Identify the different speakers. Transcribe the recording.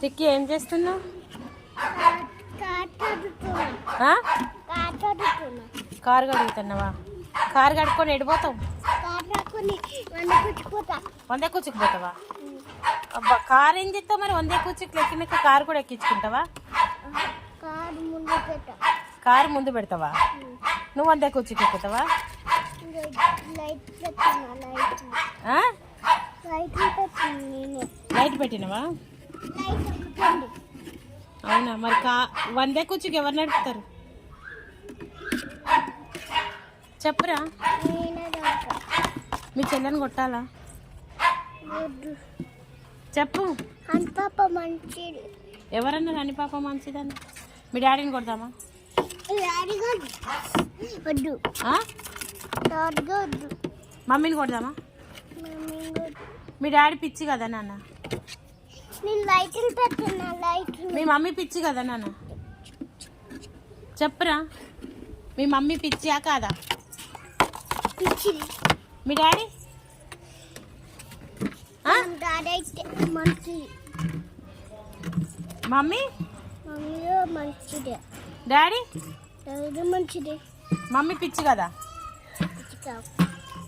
Speaker 1: టిక్కీ ఏం చేస్తున్నావు? Car కడుగుతున్నావా? Car కడుక్కొని ఎడిపోతావు? వందే కూర్చుకుపోతావా? అబ్బా, కారు ఏం చేస్తావు మరి? వందే కూర్చుకు ఎక్కినాక కారు కూడా ఎక్కించుకుంటావా? కారు ముందు పెడతావా? నువ్వు వందే కూర్చుకు ఎక్కుతావా? లైట్ పెట్టినవా? అవునా? మరి వందే కూర్చుకి ఎవరు నడుపుతారు చెప్పురా. మీ చెల్లెని కొట్టాలా? చెప్పు.
Speaker 2: మంచిది.
Speaker 1: ఎవరన్నారు అని పాప మంచిదని? మీ డాడీని కొడదామా? మమ్మీని కొడదామా? మీ డాడీ పిచ్చి కదా నాన్న? మీ మమ్మీ పిచ్చి కదా నాన్న? చెప్పురా, మీ మమ్మీ పిచ్చియా కాదా? మీ డాడీ మమ్మీ
Speaker 2: మంచిదే.
Speaker 1: డాడీ
Speaker 2: మంచిదే.
Speaker 1: మమ్మీ పిచ్చి కదా?